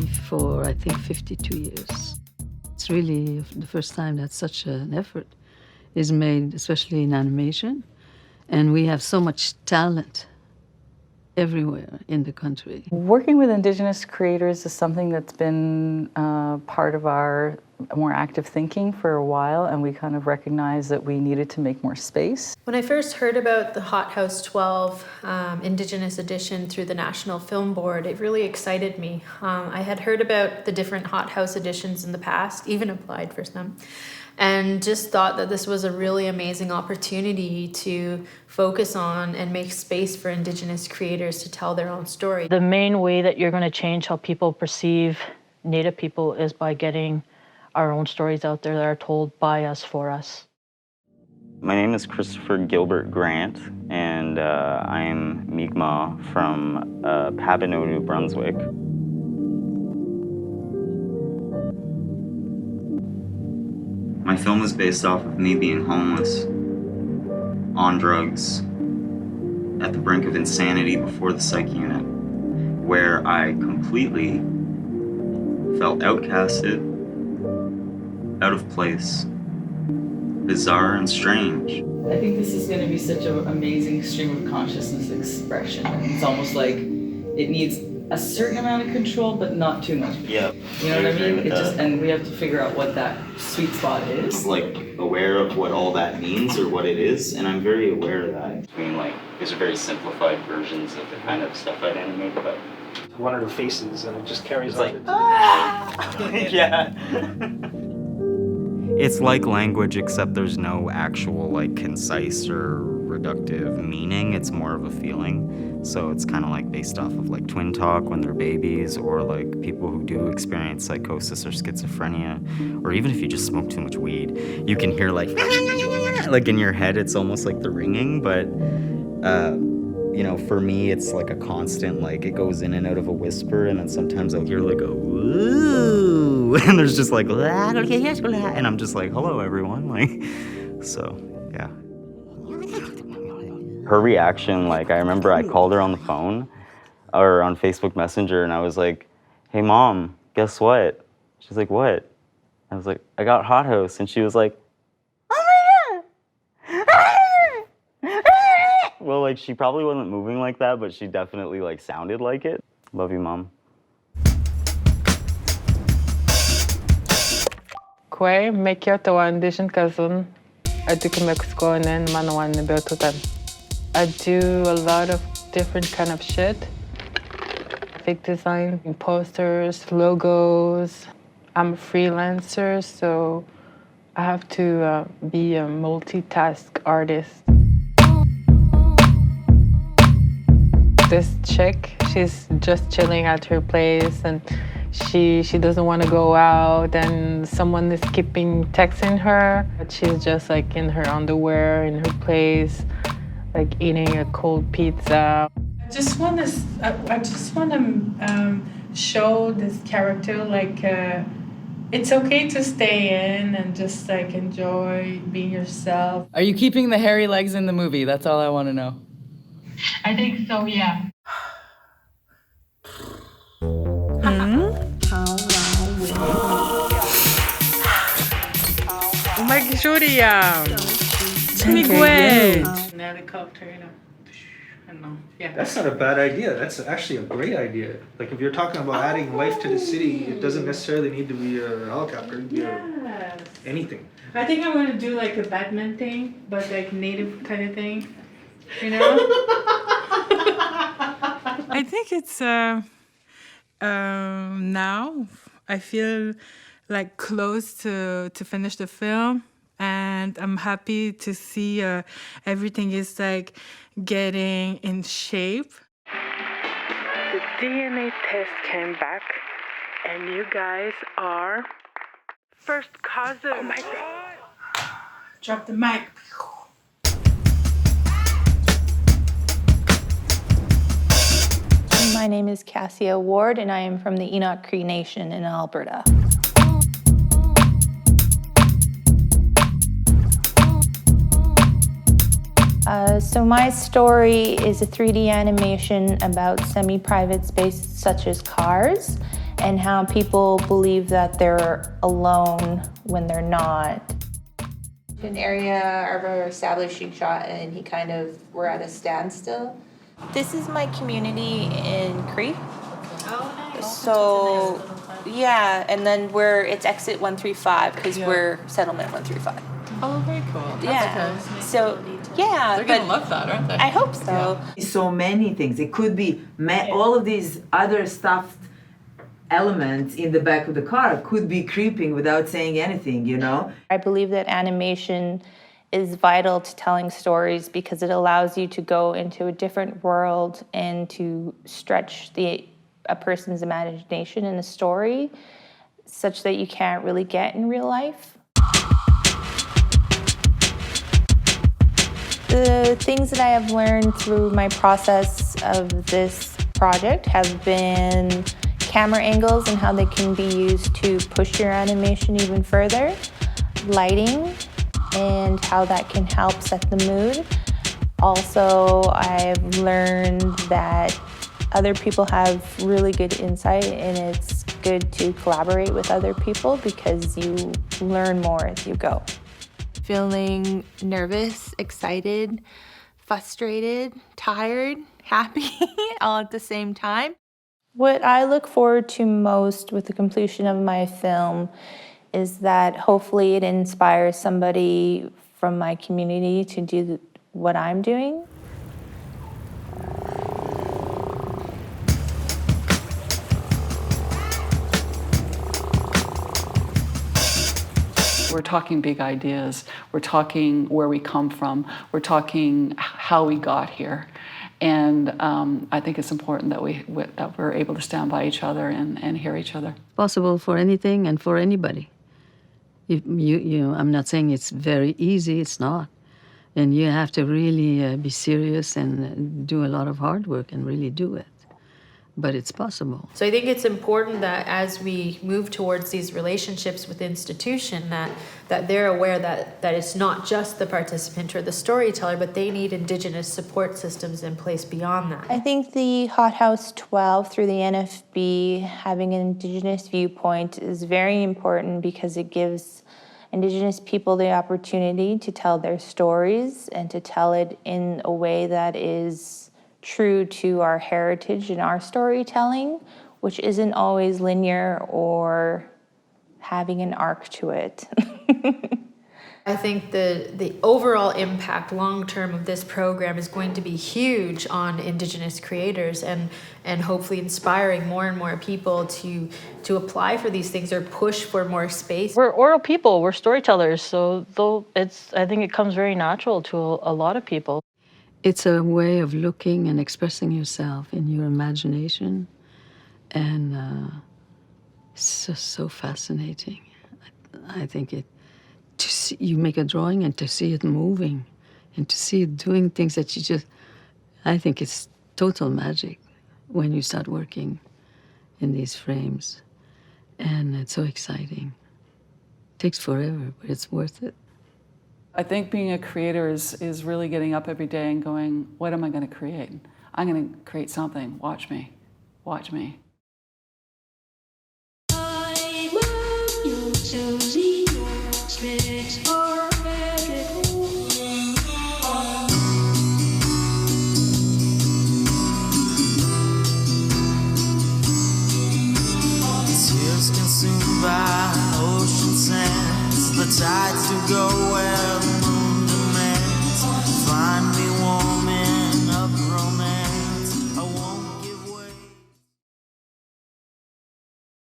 for, I think, 52 years. It's really the first time that such an effort is made, especially in animation. And we have so much talent everywhere in the country. Working with Indigenous creators is something that's been part of our more active thinking for a while, and we kind of recognized that we needed to make more space. When I first heard about the Hothouse 12 Indigenous edition through the National Film Board, it really excited me. I had heard about the different Hothouse editions in the past, even applied for some, and just thought that this was a really amazing opportunity to focus on and make space for Indigenous creators to tell their own story. The main way that you're going to change how people perceive Native people is by getting our own stories out there that are told by us, for us. My name is Christopher Gilbert Grant, and I'm Mi'kmaq from Papineau, New Brunswick. My film is based off of me being homeless, on drugs, at the brink of insanity before the psych unit, where I completely felt outcasted, out of place, bizarre and strange. I think this is going to be such an amazing stream of consciousness expression. It's almost like it needs a certain amount of control, but not too much. Yeah. You know what I mean? And we have to figure out what that sweet spot is. It's like aware of what all that means or what it is, and I'm very aware of that. I mean, like, these are very simplified versions of the kind of stuff I'd animate, but one of the faces, and it just carries it's on. like, yeah. It's like language, except there's no actual, like, concise or reductive meaning. It's more of a feeling. So it's kind of like based off of like twin talk when they're babies, or like people who do experience psychosis or schizophrenia, or even if you just smoke too much weed, you can hear like in your head, it's almost like the ringing, but you know, for me, it's like a constant, like it goes in and out of a whisper, and then sometimes I'll hear like a woo, and there's just like, and I'm just like, hello everyone, like, so yeah. Her reaction, like I remember I called her on the phone or on Facebook Messenger, and I was like, hey mom, guess what? She's like, what? I was like, I got Hothouse, and she was like, oh my god. Well, like she probably wasn't moving like that, but she definitely like sounded like it. Love you, mom. Kwe, Meky Ottawa Indigenous cousin, I do Mexico and then Manawan Beotutan. I do a lot of different kind of shit. Graphic design, posters, logos. I'm a freelancer, so I have to be a multitask artist. This chick, she's just chilling at her place, and she doesn't want to go out, and someone is keeping texting her, but she's just like in her underwear in her place, like eating a cold pizza. I just want to show this character like it's okay to stay in and just like enjoy being yourself. Are you keeping the hairy legs in the movie? That's all I want to know. I think so, yeah. Mike Julia! Miguel! Helicopter, you know. I don't know. Yeah. That's not a bad idea. That's actually a great idea. Like if you're talking about adding life to the city, it doesn't necessarily need to be a helicopter. It can be anything. I think I'm gonna do like a Batman thing, but like native kind of thing. You know? I think it's now I feel like close to finish the film, and I'm happy to see everything is like getting in shape. The DNA test came back, and you guys are first cousins. Oh my god! Drop the mic. My name is Kassia Ward, and I am from the Enoch Cree Nation in Alberta. So my story is a 3D animation about semi-private spaces such as cars, and how people believe that they're alone when they're not. An area of our establishing shot, and he kind of were at a standstill. This is my community in Cree. Oh, nice. So, yeah, and then it's exit 135 because we're settlement 135. Oh, very cool. Yeah. So, yeah. They're going to love that, aren't they? I hope so. So many things. It could be all of these other stuffed elements in the back of the car could be creeping without saying anything, you know? I believe that animation is vital to telling stories because it allows you to go into a different world and to stretch a person's imagination in a story such that you can't really get in real life. The things that I have learned through my process of this project have been camera angles and how they can be used to push your animation even further, lighting, and how that can help set the mood. Also, I've learned that other people have really good insight, and it's good to collaborate with other people because you learn more as you go. Feeling nervous, excited, frustrated, tired, happy, all at the same time. What I look forward to most with the completion of my film is that hopefully it inspires somebody from my community to do what I'm doing. We're talking big ideas. We're talking where we come from. We're talking how we got here. And I think it's important that we're able to stand by each other and hear each other. Possible for anything and for anybody. I'm not saying it's very easy, it's not. And you have to really be serious and do a lot of hard work and really do it. But it's possible. So I think it's important that as we move towards these relationships with institution, that they're aware that it's not just the participant or the storyteller, but they need Indigenous support systems in place beyond that. I think the Hothouse 12 through the NFB having an Indigenous viewpoint is very important because it gives Indigenous people the opportunity to tell their stories and to tell it in a way that is true to our heritage and our storytelling, which isn't always linear or having an arc to it. I think the overall impact long-term of this program is going to be huge on Indigenous creators and hopefully inspiring more and more people to apply for these things or push for more space. We're oral people, we're storytellers, so I think it comes very natural to a lot of people. It's a way of looking and expressing yourself in your imagination, and it's just so fascinating. I think to see you make a drawing and to see it moving, and to see it doing things that I think it's total magic when you start working in these frames, and it's so exciting. It takes forever, but it's worth it. I think being a creator is really getting up every day and going, what am I going to create? I'm going to create something. Watch me. Watch me. Tears consumed by ocean sands, the tides do go well.